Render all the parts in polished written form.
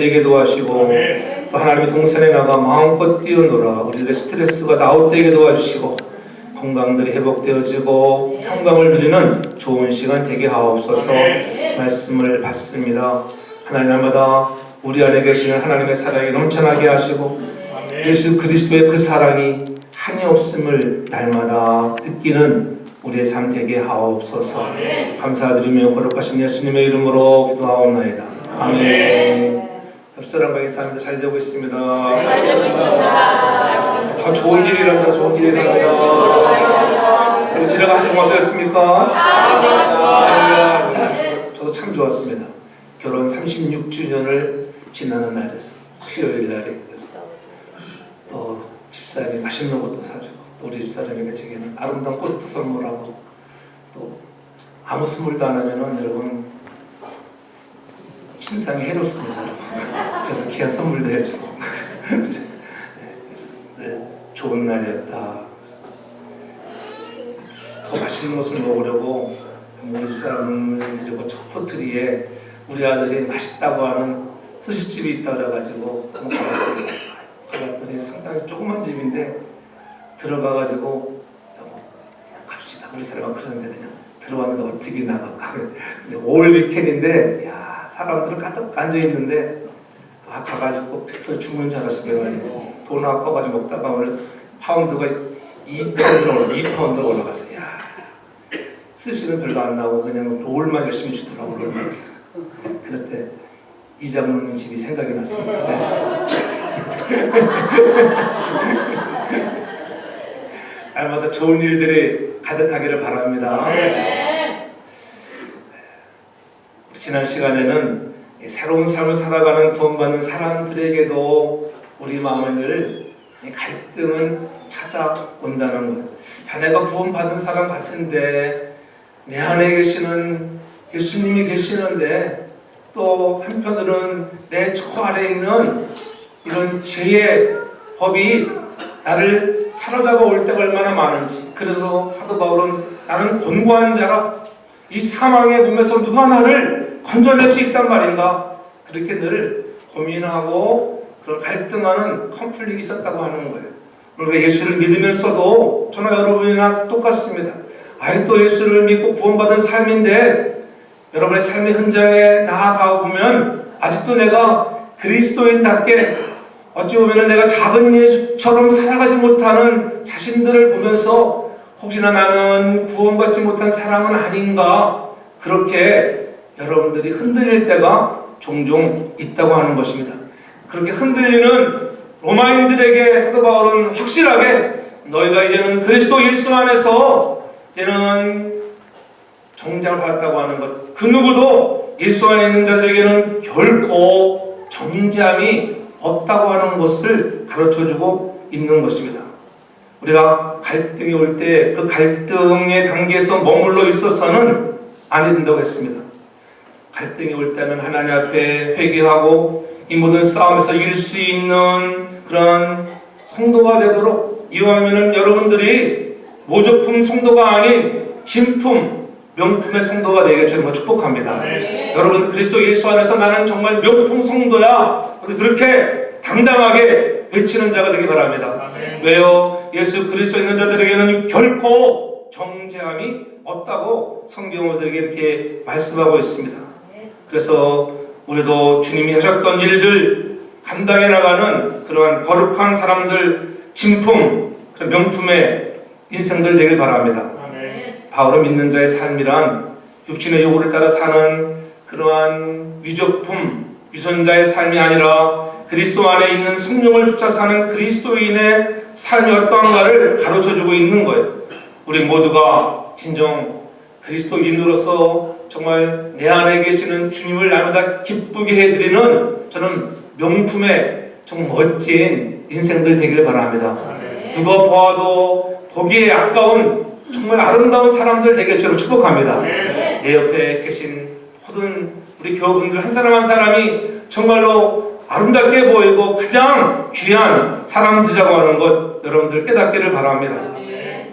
되게 도와주시고 또 하나님의 동산에 나가 마음껏 뛰어놀아 우리들의 스트레스가 아웃되게 도와주시고 건강들이 회복되어지고 평강을 누리는 좋은 시간 되게 하옵소서. 말씀을 받습니다. 하나님 날마다 우리 안에 계시는 하나님의 사랑이 넘쳐나게 하시고 예수 그리스도의 그 사랑이 한이 없음을 날마다 느끼는 우리의 삶 되게 하옵소서. 감사드리며 거룩하신 예수님의 이름으로 기도하옵나이다. 아멘. 옆사람과 인사합니다. 잘 되고 있습니다. 더 좋은 일이랍니다. 좋은 일이랍니다. 그리고 지나가 한 주 어떠셨습니까? 할렐루야. 저도 참 좋았습니다. 결혼 36주년을 지나는 날에서 수요일 날에 그래서 또 집사람이 맛있는 것도 사주고 또 우리 집사람에게 제게는 아름다운 꽃도 선물하고 또 아무 선물도 안 하면은 여러분 신상이 해롭습니다, 여러분. 그래서 귀한 선물도 해주고 네, 좋은 날이었다. 더 맛있는 것을 먹으려고 우리 집사람을 데리고 초코트리에 우리 아들이 맛있다고 하는 스시집이 있다 그래가지고 한번 가봤습니다. 가봤더니 상당히 조그만 집인데 들어가가지고 그냥 갑시다. 우리 사람은 그러는데 그냥 들어왔는데 어떻게 나갈까? 근데 올 위켄인데 야 사람들은 가득 앉아있는데 가가지고 또 죽는 줄 알았습니다. 돈 아까워가지고 먹다가 오늘 파운드가 2파운드가 올라갔어요. 야 스시는 별로 안 나오고 그냥 롤만 열심히 주더라고. 롤만 했어. 그럴 때 이장로님 집이 생각이 났습니다. 날마다 좋은 일들이 가득하기를 바랍니다. 지난 시간에는 새로운 삶을 살아가는 구원받는 사람들에게도 우리 마음에 늘 갈등은 찾아온다는 것. 야, 내가 구원받은 사람 같은데 내 안에 계시는 예수님이 계시는데 또 한편으로는 내 저 아래에 있는 이런 죄의 법이 나를 사로잡아 올 때가 얼마나 많은지. 그래서 사도 바울은 나는 곤고한 자라 이 사망의 몸에서 누가 나를 건져낼 수 있단 말인가 그렇게 늘 고민하고 그런 갈등하는 컨플릭이 있었다고 하는 거예요. 우리가 예수를 믿으면서도 저나 여러분이나 똑같습니다. 아직도 예수를 믿고 구원받은 삶인데 여러분의 삶의 현장에 나아가 보면 아직도 내가 그리스도인답게 어찌 보면 내가 작은 예수처럼 살아가지 못하는 자신들을 보면서 혹시나 나는 구원받지 못한 사람은 아닌가 그렇게 여러분들이 흔들릴 때가 종종 있다고 하는 것입니다. 그렇게 흔들리는 로마인들에게 사도 바울은 확실하게 너희가 이제는 그리스도 예수 안에서 이제는 정작을 받았다고 하는 것. 그 누구도 예수 안에 있는 자들에게는 결코 정죄함이 없다고 하는 것을 가르쳐주고 있는 것입니다. 우리가 갈등이 올 때 그 갈등의 단계에서 머물러 있어서는 안 된다고 했습니다. 갈등이 올 때는 하나님 앞에 회개하고 이 모든 싸움에서 이길 수 있는 그런 성도가 되도록 이왕이면 여러분들이 모조품 성도가 아닌 진품, 명품의 성도가 되게 정말 축복합니다. 여러분 그리스도 예수 안에서 나는 정말 명품 성도야. 그렇게 당당하게 외치는 자가 되기 바랍니다. 왜요? 예수 그리스도에 있는 자들에게는 결코 정죄함이 없다고 성경은 우리에게 이렇게 말씀하고 있습니다. 그래서 우리도 주님이 하셨던 일들 감당해 나가는 그러한 거룩한 사람들, 진품, 그런 명품의 인생들 되길 바랍니다. 바울은 믿는 자의 삶이란 육신의 요구를 따라 사는 그러한 위조품, 위선자의 삶이 아니라 그리스도 안에 있는 성령을 쫓아 사는 그리스도인의 삶이 어떠한가를 가르쳐주고 있는 거예요. 우리 모두가 진정 그리스도인으로서 정말 내 안에 계시는 주님을 날마다 기쁘게 해드리는 저는 명품의 정말 멋진 인생들 되기를 바랍니다. 누가 보아도 보기에 아까운 정말 아름다운 사람들 되길 저는 축복합니다. 내 옆에 계신 모든 우리 교우분들 한 사람 한 사람이 정말로 아름답게 보이고 가장 귀한 사람들이라고 하는 것 여러분들 깨닫기를 바랍니다.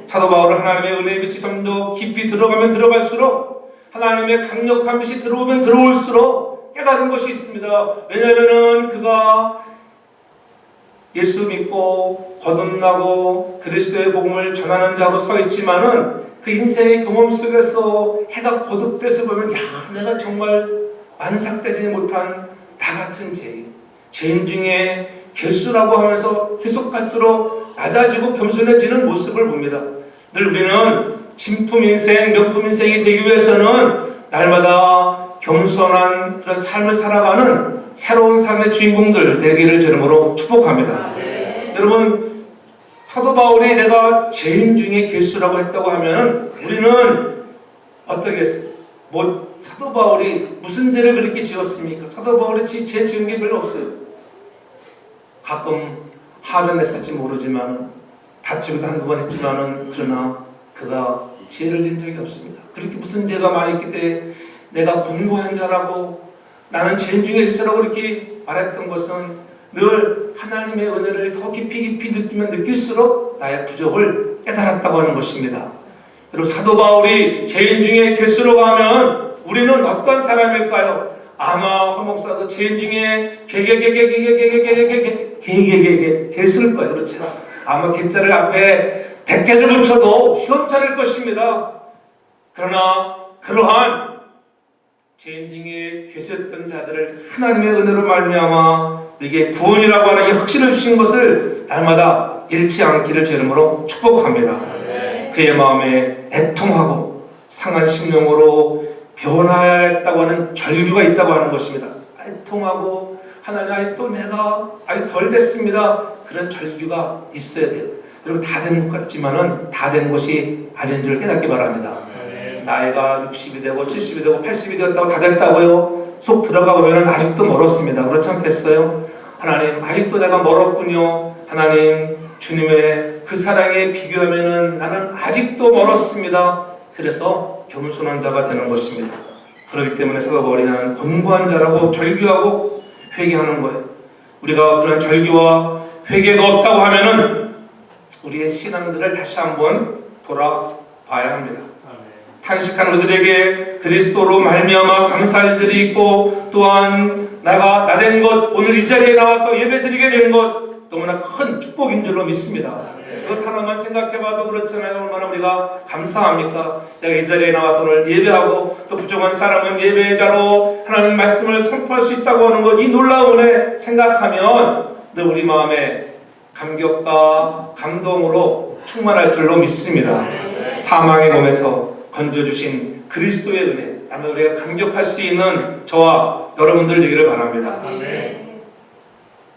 사도 바울은 하나님의 은혜의 빛이 좀 더 깊이 들어가면 들어갈수록 하나님의 강력한 빛이 들어오면 들어올수록 깨달은 것이 있습니다. 왜냐하면은 그가 예수 믿고 거듭나고 그리스도의 복음을 전하는 자로 서 있지만은 그 인생의 경험 속에서 해가 거듭돼서 보면 야, 내가 정말 만삭되지 못한 나 같은 죄인 중에 개수라고 하면서 계속 갈수록 낮아지고 겸손해지는 모습을 봅니다. 늘 우리는 진품 인생, 명품 인생이 되기 위해서는 날마다 겸손한 그런 삶을 살아가는 새로운 삶의 주인공들 되기를 주름으로 축복합니다. 여러분, 사도 바울이 내가 죄인 중에 개수라고 했다고 하면 우리는 어떻겠어요? 사도 바울이 무슨 죄를 그렇게 지었습니까? 사도 바울이 죄 지은 게 별로 없어요. 가끔 화를 냈을지 모르지만 다투기도 한두 번 했지만은 그러나 그가 죄를 지은 적이 없습니다. 그렇게 무슨 죄가 많이 있기 때문에 내가 공고한 자라고 나는 죄인 중에 있으라고 이렇게 말했던 것은 늘 하나님의 은혜를 더 깊이 느끼면 느낄수록 나의 부족을 깨달았다고 하는 것입니다. 여러분, 사도 바울이 죄인 중에 개수로 가면 우리는 어떤 사람일까요? 아마 화목사도 죄인 중에 개수일 거예요. 그렇죠? 아마 개자를 앞에 100개를 붙여도 시원찮을 것입니다. 그러나 그러한 죄인 중에 계셨던 자들을 하나님의 은혜로 말미암아 내게 구원이라고 하는 이 확신을 주신 것을 날마다 잃지 않기를 제 이름으로 축복합니다. 그의 마음에 애통하고 상한 심령으로 변화했다고 하는 절규가 있다고 하는 것입니다. 애통하고 하나님 또 내가 덜 됐습니다. 그런 절규가 있어야 돼요. 여러분, 다 된 것 같지만은 다 된 것이 아닌 줄 깨닫기 바랍니다. 나이가 60이 되고 70이 되고 80이 되었다고 다 됐다고요? 속 들어가 보면 아직도 멀었습니다. 그렇지 않겠어요? 하나님, 아직도 내가 멀었군요. 하나님, 주님의 그 사랑에 비교하면은 나는 아직도 멀었습니다. 그래서 겸손한 자가 되는 것입니다. 그렇기 때문에 사도 바울이 나는 권고한 자라고 절규하고 회개하는 거예요. 우리가 그런 절규와 회개가 없다고 하면은 우리의 신앙들을 다시 한번 돌아봐야 합니다. 탄식한 우리들에게 그리스도로 말미암아 감사할 일들이 있고, 또한 내가 나된 것, 오늘 이 자리에 나와서 예배드리게 된 것 너무나 큰 축복인 줄로 믿습니다. 그것 하나만 생각해봐도 그렇잖아요. 얼마나 우리가 감사합니까? 내가 이 자리에 나와서 오늘 예배하고 또 부족한 사람은 예배자로 하나님 말씀을 선포할 수 있다고 하는 것, 이 놀라운 은혜 생각하면 늘 우리 마음에 감격과 감동으로 충만할 줄로 믿습니다. 사망의 몸에서 건져주신 그리스도의 은혜, 아마 우리가 감격할 수 있는 저와 여러분들 되기를 바랍니다.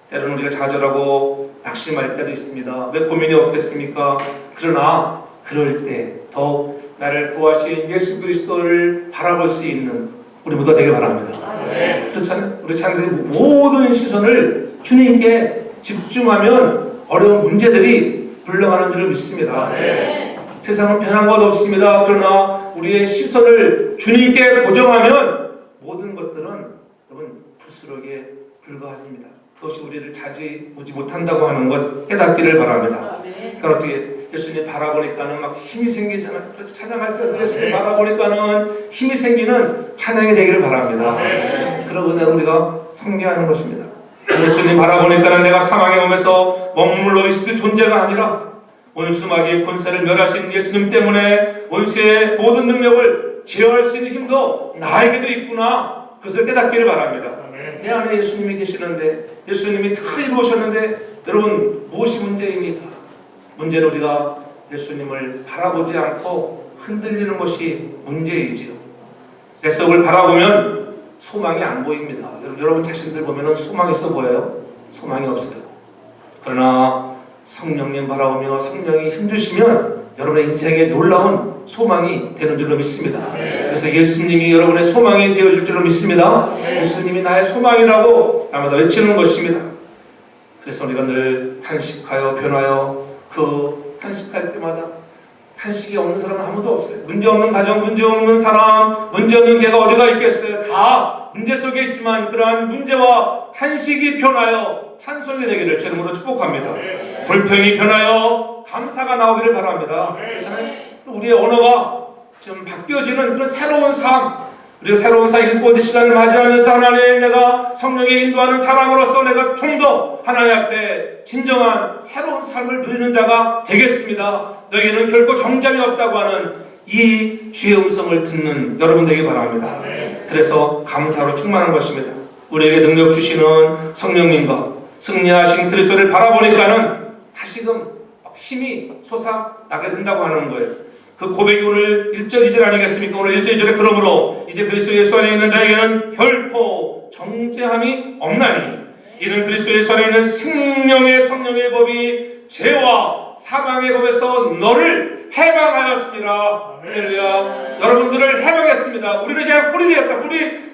때로는 우리가 좌절하고 낙심할 때도 있습니다. 왜 고민이 없겠습니까? 그러나 그럴 때 더욱 나를 구하신 예수 그리스도를 바라볼 수 있는 우리 모두가 되길 바랍니다. 그렇잖아요. 우리 찬들이 모든 시선을 주님께 집중하면 어려운 문제들이 물러가는 줄을 믿습니다. 세상은 변한 것 없습니다. 그러나 우리의 시선을 주님께 고정하면 모든 것들은 여러분 부스러기에 불과하십니다. 그것이 우리를 자지우지 못한다고 하는 것 깨닫기를 바랍니다. 그러니까 어떻게 예수님 바라보니까는 막 힘이 생기잖아요. 그래서 찬양할 때 예수님 바라보니까는 힘이 생기는 찬양이 되기를 바랍니다. 그러고 우리가 성례하는 것입니다. 예수님 바라보니까는 내가 사망의 몸에서 머물러 있을 존재가 아니라 원수마귀의 권세를 멸하신 예수님 때문에 원수의 모든 능력을 제어할 수 있는 힘도 나에게도 있구나. 그것을 깨닫기를 바랍니다. 내 안에 예수님이 계시는데, 예수님이 다 이루셨는데 여러분 무엇이 문제입니까? 문제는 우리가 예수님을 바라보지 않고 흔들리는 것이 문제이지요. 내 속을 바라보면 소망이 안 보입니다. 여러분 자신들 보면 소망이 있어 보여요? 소망이 없어요. 그러나 성령님 바라보며 성령이 힘주시면 여러분의 인생에 놀라운 소망이 되는 줄로 믿습니다. 그래서 예수님이 여러분의 소망이 되어질 줄로 믿습니다. 예수님이 나의 소망이라고 날마다 외치는 것입니다. 그래서 우리가 늘 탄식하여 변하여 그 탄식할 때마다 탄식이 없는 사람은 아무도 없어요. 문제 없는 가정, 문제 없는 사람, 문제 없는 개가 어디가 있겠어요? 다 문제 속에 있지만 그러한 문제와 탄식이 변하여 찬송이 되기를 주님으로 축복합니다. 불평이 변하여 감사가 나오기를 바랍니다. 우리의 언어가 좀 바뀌어지는 그런 새로운 삶, 우리가 새로운 사 일곱 번째 시간을 맞이하면서 하나님, 내가 성령의 인도하는 사람으로서 내가 좀 더 하나님 앞에 진정한 새로운 삶을 누리는 자가 되겠습니다. 너희에는 결코 정잠이 없다고 하는 이 주의 음성을 듣는 여러분 되기 바랍니다. 그래서 감사로 충만한 것입니다. 우리에게 능력 주시는 성령님과 승리하신 그리스도를 바라보니까는 다시금 힘이 솟아나게 된다고 하는 거예요. 그 고백이 오늘 1절 2절 아니겠습니까? 오늘 1절 2절에 그러므로 이제 그리스도 예수 안에 있는 자에게는 결코 정죄함이 없나니 이는 그리스도 예수 안에 있는 생명의 성령의 법이 죄와 사망의 법에서 너를 해방하였습니다. 할렐루야. 여러분들을 해방했습니다. 우리는 이제 뿔이 되었다.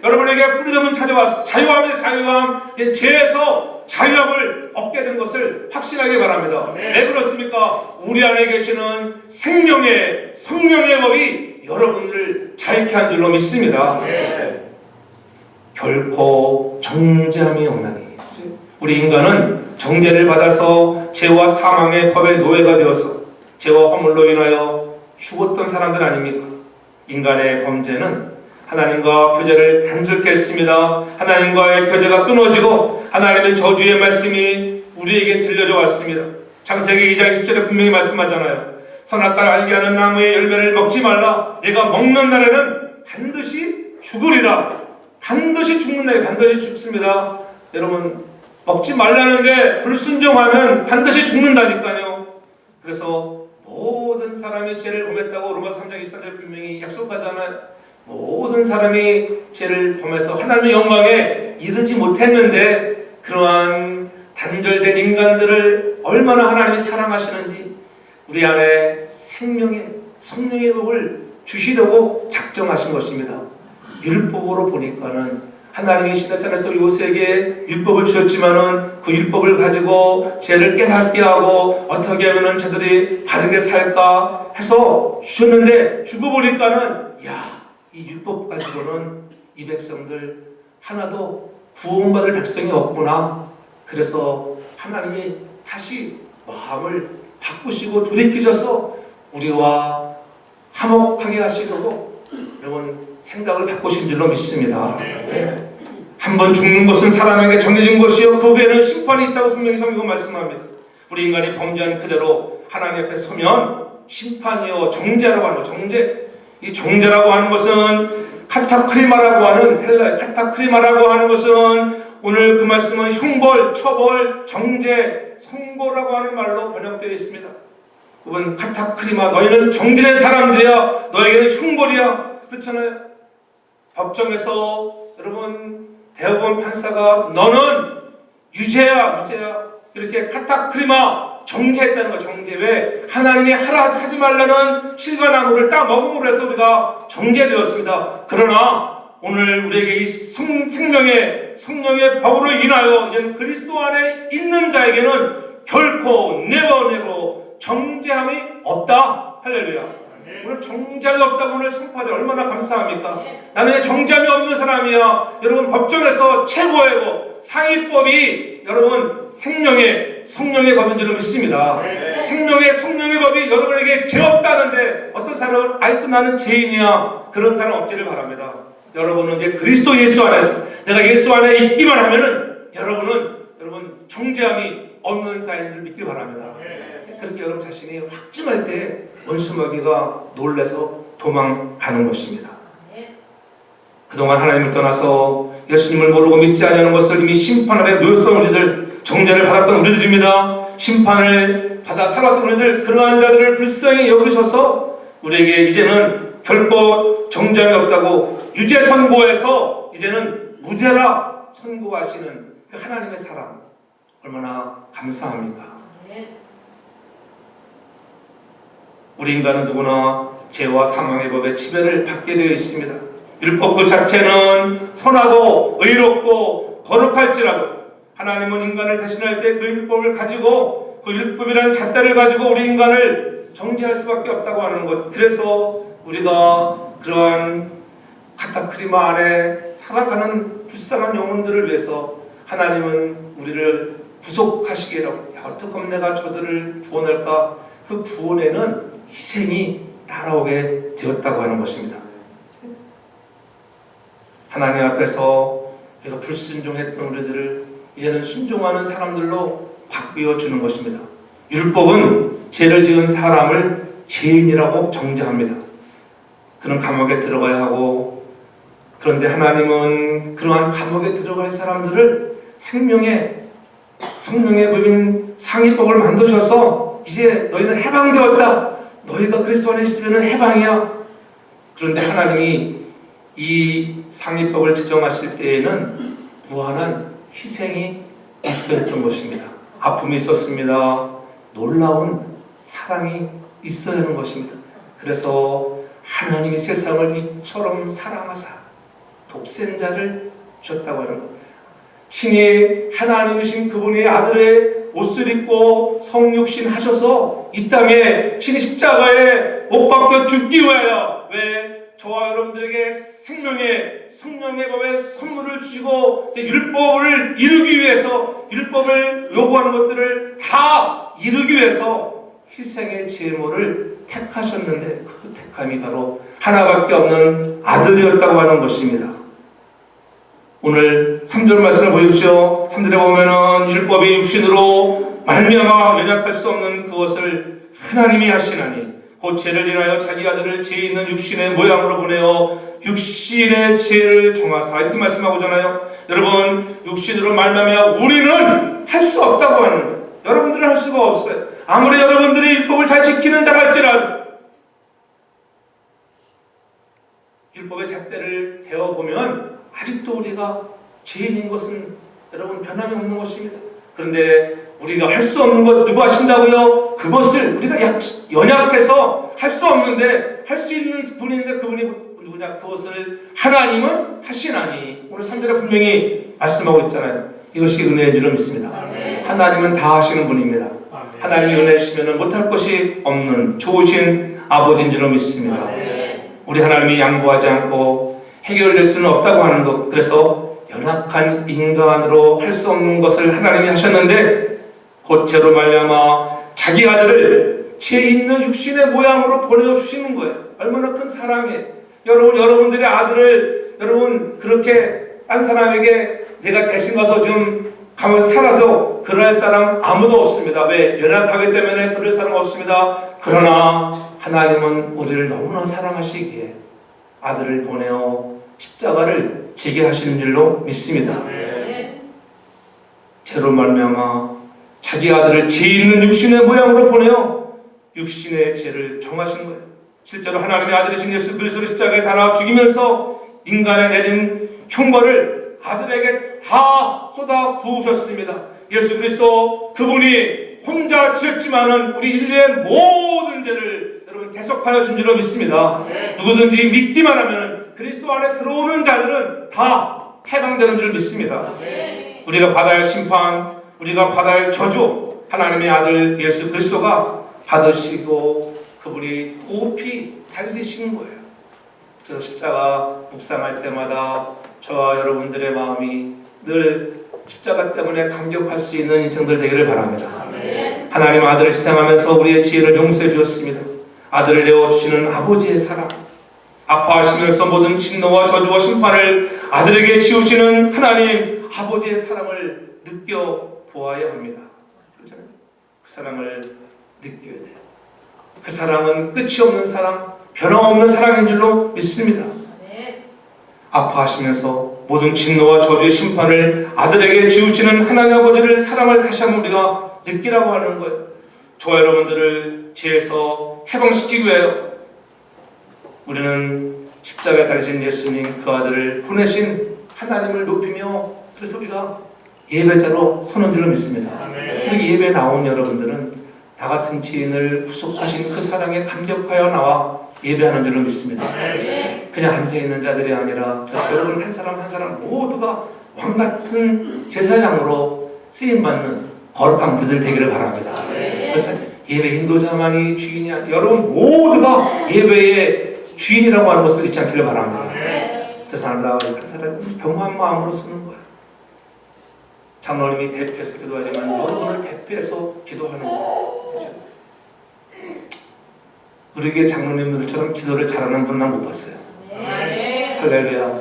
여러분에게 프리덤은 찾아왔습니다. 자유함이다. 자유함. 죄에서 자유함을 얻게 된 것을 확신하게 바랍니다. 왜 그렇습니까? 우리 안에 계시는 생명의 성령의 법이 여러분들을 자유케 한 줄로 믿습니다. 결코 정죄함이 없나니. 우리 인간은 정죄를 받아서 죄와 사망의 법의 노예가 되어서 죄와 허물로 인하여 죽었던 사람들 아닙니까? 인간의 범죄는 하나님과 교제를 단절케 했습니다. 하나님과의 교제가 끊어지고 하나님의 저주의 말씀이 우리에게 들려져 왔습니다. 창세기 2장 10절에 분명히 말씀하잖아요. 선악과를 알게 하는 나무의 열매를 먹지 말라. 내가 먹는 날에는 반드시 죽으리라. 반드시 죽는 날에 반드시 죽습니다. 여러분, 먹지 말라는데 불순종하면 반드시 죽는다니까요. 그래서 모든 사람이 죄를 범했다고 로마서 3장 1절에 분명히 약속하잖아요. 모든 사람이 죄를 범해서 하나님의 영광에 이르지 못했는데 그러한 단절된 인간들을 얼마나 하나님이 사랑하시는지 우리 안에 생명의 성령의 법을 주시려고 작정하신 것입니다. 율법으로 보니까는 하나님이 시내산에서 요셉에게 율법을 주셨지만은 그 율법을 가지고 죄를 깨닫게 하고 어떻게 하면은 저들이 바르게 살까 해서 주셨는데 주고 보니까는 이 율법 가지고는 이 백성들 하나도 구원받을 백성이 없구나. 그래서 하나님이 다시 마음을 바꾸시고 돌이키셔서 우리와 화목하게 하시려고 여러분 생각을 바꾸신 줄로 믿습니다. 한번 죽는 것은 사람에게 정해진 것이요 그 후에는 심판이 있다고 분명히 성경은 말씀합니다. 우리 인간이 범죄한 그대로 하나님 앞에 서면 심판이요 정죄라고 하는 정죄. 이 정죄라고 하는 것은 카타크리마라고 하는 헬라의 카타크리마라고 하는 것은 오늘 그 말씀은 형벌, 처벌, 정죄, 선고라고 하는 말로 번역되어 있습니다. 그분 카타크리마, 너희는 정죄된 사람들이야. 너에게는 형벌이야. 그렇잖아요. 법정에서 여러분 대법원 판사가 너는 유죄야. 이렇게 카타크리마 정죄했다는 거. 정죄. 왜? 하나님이 하지 말라는 실과나무를 딱 먹음으로 해서 우리가 정죄되었습니다. 그러나 오늘 우리에게 이 생명의 성령의 법으로 인하여 이제는 그리스도 안에 있는 자에게는 결코 never 정죄함이 없다. 할렐루야. 오늘 정죄함이 없다고 오늘 선포하자. 얼마나 감사합니까? 나는 정죄함이 없는 사람이야. 여러분 법정에서 최고의 법, 상위법이 여러분 생명의 성령의 법인 줄 믿습니다. 생명의 성령의 법이 여러분에게 죄 없다는데 어떤 사람은 아직도 나는 죄인이야. 그런 사람 없기를 바랍니다. 여러분은 이제 그리스도 예수 안에서 내가 예수 안에 있기만 하면은 여러분 정죄함이 없는 자인 줄 믿기 바랍니다. 그렇게 여러분 자신이 확증할 때 원수마귀가 놀라서 도망가는 것입니다. 그동안 하나님을 떠나서 예수님을 모르고 믿지 않는 것을 이미 심판 아래 놓였던 우리들, 정죄를 받았던 우리들입니다. 심판을 받아 살았던 우리들, 그러한 자들을 불쌍히 여기셔서 우리에게 이제는 결코 정죄함이 없다고 유죄 선고해서 이제는 무죄라 선고하시는 그 하나님의 사랑, 얼마나 감사합니까? 우리 인간은 누구나 죄와 사망의 법에 지배를 받게 되어 있습니다. 율법 그 자체는 선하고 의롭고 거룩할지라도 하나님은 인간을 대신할 때 그 율법을 가지고 그 율법이라는 잣대를 가지고 우리 인간을 정죄할 수밖에 없다고 하는 것. 그래서 우리가 그러한 카타크리마 안에 살아가는 불쌍한 영혼들을 위해서 하나님은 우리를 구속하시기로 어떻게 하면 내가 저들을 구원할까? 그 구원에는 희생이 따라오게 되었다고 하는 것입니다. 하나님 앞에서 우리가 불순종했던 우리들을 이제는 순종하는 사람들로 바꾸어 주는 것입니다. 율법은 죄를 지은 사람을 죄인이라고 정죄합니다. 그는 감옥에 들어가야 하고, 그런데 하나님은 그러한 감옥에 들어갈 사람들을 성령의 법인 상위법을 만드셔서 이제 너희는 해방되었다. 너희가 그리스도 안에 있으면 해방이야. 그런데 하나님이 이 상위법을 제정하실 때에는 무한한 희생이 있어야 했던 것입니다. 아픔이 있었습니다. 놀라운 사랑이 있어야 하는 것입니다. 그래서 하나님이 세상을 이처럼 사랑하사 독생자를 주셨다고 하는 것. 친히 하나님이신 그분이 아들의 옷을 입고 성육신 하셔서 이 땅에 친히 십자가에 못 박혀 죽기 위하여, 왜? 저와 여러분들에게 생명의 성령의 법의 선물을 주시고 율법을 이루기 위해서, 율법을 요구하는 것들을 다 이루기 위해서 희생의 제물을 택하셨는데, 그 택함이 바로 하나밖에 없는 아들이었다고 하는 것입니다. 오늘 3절 말씀을 보십시오. 3절에 보면은 율법이 육신으로 말미암아 연약할 수 없는 그것을 하나님이 하시나니 곧 죄를 인하여 자기 아들을 죄 있는 육신의 모양으로 보내어 육신의 죄를 정하사, 이렇게 말씀하고잖아요. 여러분, 육신으로 말미암아 우리는 할 수 없다고 하는 거예요. 여러분들은 할 수가 없어요. 아무리 여러분들이 율법을 잘 지키는 자라 할지라도 율법의 잣대를 대어보면 아직도 우리가 죄인인 것은 여러분 변함이 없는 것입니다. 그런데 우리가 할 수 없는 것 누가 하신다고요? 그것을 우리가 연약해서 할 수 없는데 할 수 있는 분인데 그분이 누구냐? 그것을 하나님은 하시나니. 오늘 3절에 분명히 말씀하고 있잖아요. 이것이 은혜인 줄로 믿습니다. 아멘. 하나님은 다 하시는 분입니다. 아멘. 하나님이 은혜 주시면 못할 것이 없는 좋으신 아버지인 줄로 믿습니다. 아멘. 우리 하나님이 양보하지 않고 해결될 수는 없다고 하는 것. 그래서 연약한 인간으로 할 수 없는 것을 하나님이 하셨는데 곧 죄로 말미암아 자기 아들을 죄 있는 육신의 모양으로 보내주시는 거예요. 얼마나 큰 사랑이에요. 여러분들의 아들을 여러분 그렇게 딴 사람에게 내가 대신 가서 좀 가면 살아도 그럴 사람 아무도 없습니다. 왜? 연약하기 때문에 그럴 사람 없습니다. 그러나 하나님은 우리를 너무나 사랑하시기에 아들을 보내어 십자가를 지게 하시는 줄로 믿습니다. 죄로 말미암아 자기 아들을 죄 있는 육신의 모양으로 보내어 육신의 죄를 정하신 거예요. 실제로 하나님의 아들이신 예수 그리스도를 십자가에 달아 죽이면서 인간에 내린 형벌을 아들에게 다 쏟아 부으셨습니다. 예수 그리스도 그분이 혼자 지었지만은 우리 인류의 모든 죄를 여러분 대속하여 준 줄로 믿습니다. 누구든지 믿기만 하면 그리스도 안에 들어오는 자들은 다 해방되는 줄 믿습니다. 우리가 받아야 할 심판, 우리가 받아야 할 저주 하나님의 아들 예수 그리스도가 받으시고 그분이 도피 달리신 거예요. 그래서 십자가 묵상할 때마다 저와 여러분들의 마음이 늘 십자가 때문에 감격할 수 있는 인생들 되기를 바랍니다. 아멘. 하나님 아들을 희생하면서 우리의 지혜를 용서해 주었습니다. 아들을 내어주시는 아버지의 사랑, 아파하시면서 모든 진노와 저주와 심판을 아들에게 지우시는 하나님 아버지의 사랑을 느껴보아야 합니다. 그렇잖아요? 그 사랑을 느껴야 돼요. 그 사랑은 끝이 없는 사랑, 변함없는 사랑인 줄로 믿습니다. 아파하시면서 모든 진노와 저주의 심판을 아들에게 지우시는 하나님 아버지를 사랑을 다시 한번 우리가 느끼라고 하는 거예요. 저와 여러분들을 죄에서 해방시키기 위하여 우리는 십자가에 달리신 예수님 그 아들을 보내신 하나님을 높이며, 그래서 우리가 예배자로 서는 줄로 믿습니다. 우리 예배 나온 여러분들은 나 같은 죄인을 구속하신 그 사랑에 감격하여 나와 예배하는 줄로 믿습니다. 그냥 앉아있는 자들이 아니라 여러분 한 사람 한 사람 모두가 왕같은 제사장으로 쓰임받는 거룩한 무리들 되기를 바랍니다. 그렇죠? 예배 인도자만이 주인이 아니라 여러분 모두가 예배의 주인이라고 하는 것을 잊지 않기를 바랍니다. 그 사람들 한 사람이 평화한 마음으로 서는 거예요. 장로님이 대표해서 기도하지만 여러분을 대표해서 기도하는 거예요. 그렇죠? 우리 교회 장로님들처럼 기도를 잘하는 분은 난 못 봤어요. 할렐루야.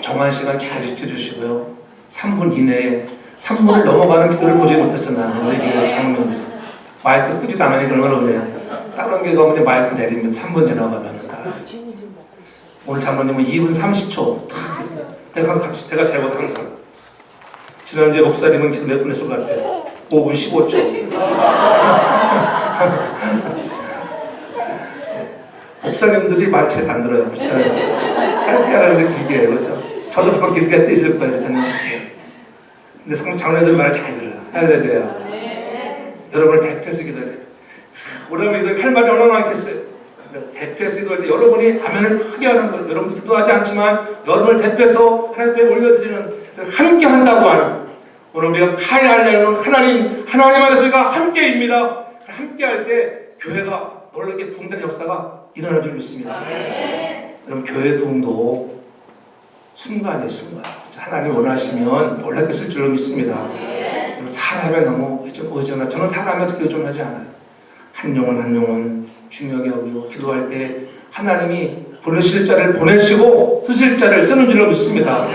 정한 시간 잘 지켜주시고요. 3분 이내에 3분을 넘어가는 기도를 보지 못했어. 나는 우리 교회 장로님들이 마이크 끄지도 않으니까 얼마나 은혜야. 다른 교회 가면 마이크 내리면 3분 지나가면 다 오늘 장로님은 2분 30초 탁 했어요. 내가 잘못 항상 지난주에 목사님은 기도 몇 분 했을 것 같아요. 5분 15초. 목사님들이 말 잘 안 들어요. 짧게 하라는데 길게 해요. 그래서 저도 그렇게 길게 할 때 있을 거예요. 저는. 근데 장로님들 말을 잘 들어요. 할렐루야. 여러분을 대표해서 기도할 때 오라버니들 할 말이 얼마나 많겠어요. 대표해서 기도할 때 여러분이 아멘을 크게 하는 거예요. 여러분도 기도하지 않지만 여러분을 대표해서 하나님 앞에 올려드리는 함께 한다고 하는 오늘 우리가 카야하려는 하나님 안에서 우리가 함께입니다. 함께 할 때 교회가 놀랍게 부흥되는 역사가 일어날 줄 믿습니다. 여러분 교회 부흥도 순간이에요. 순간. 하나님 원하시면 놀랍게 쓸 줄로 믿습니다. 사람에 너무 의존하지 저는 사람에 어떻게 의존하지 않아요. 한 영혼 중요하게 하고요. 기도할 때 하나님이 보내실 자를 보내시고 쓰실 자를 쓰는 줄로 믿습니다.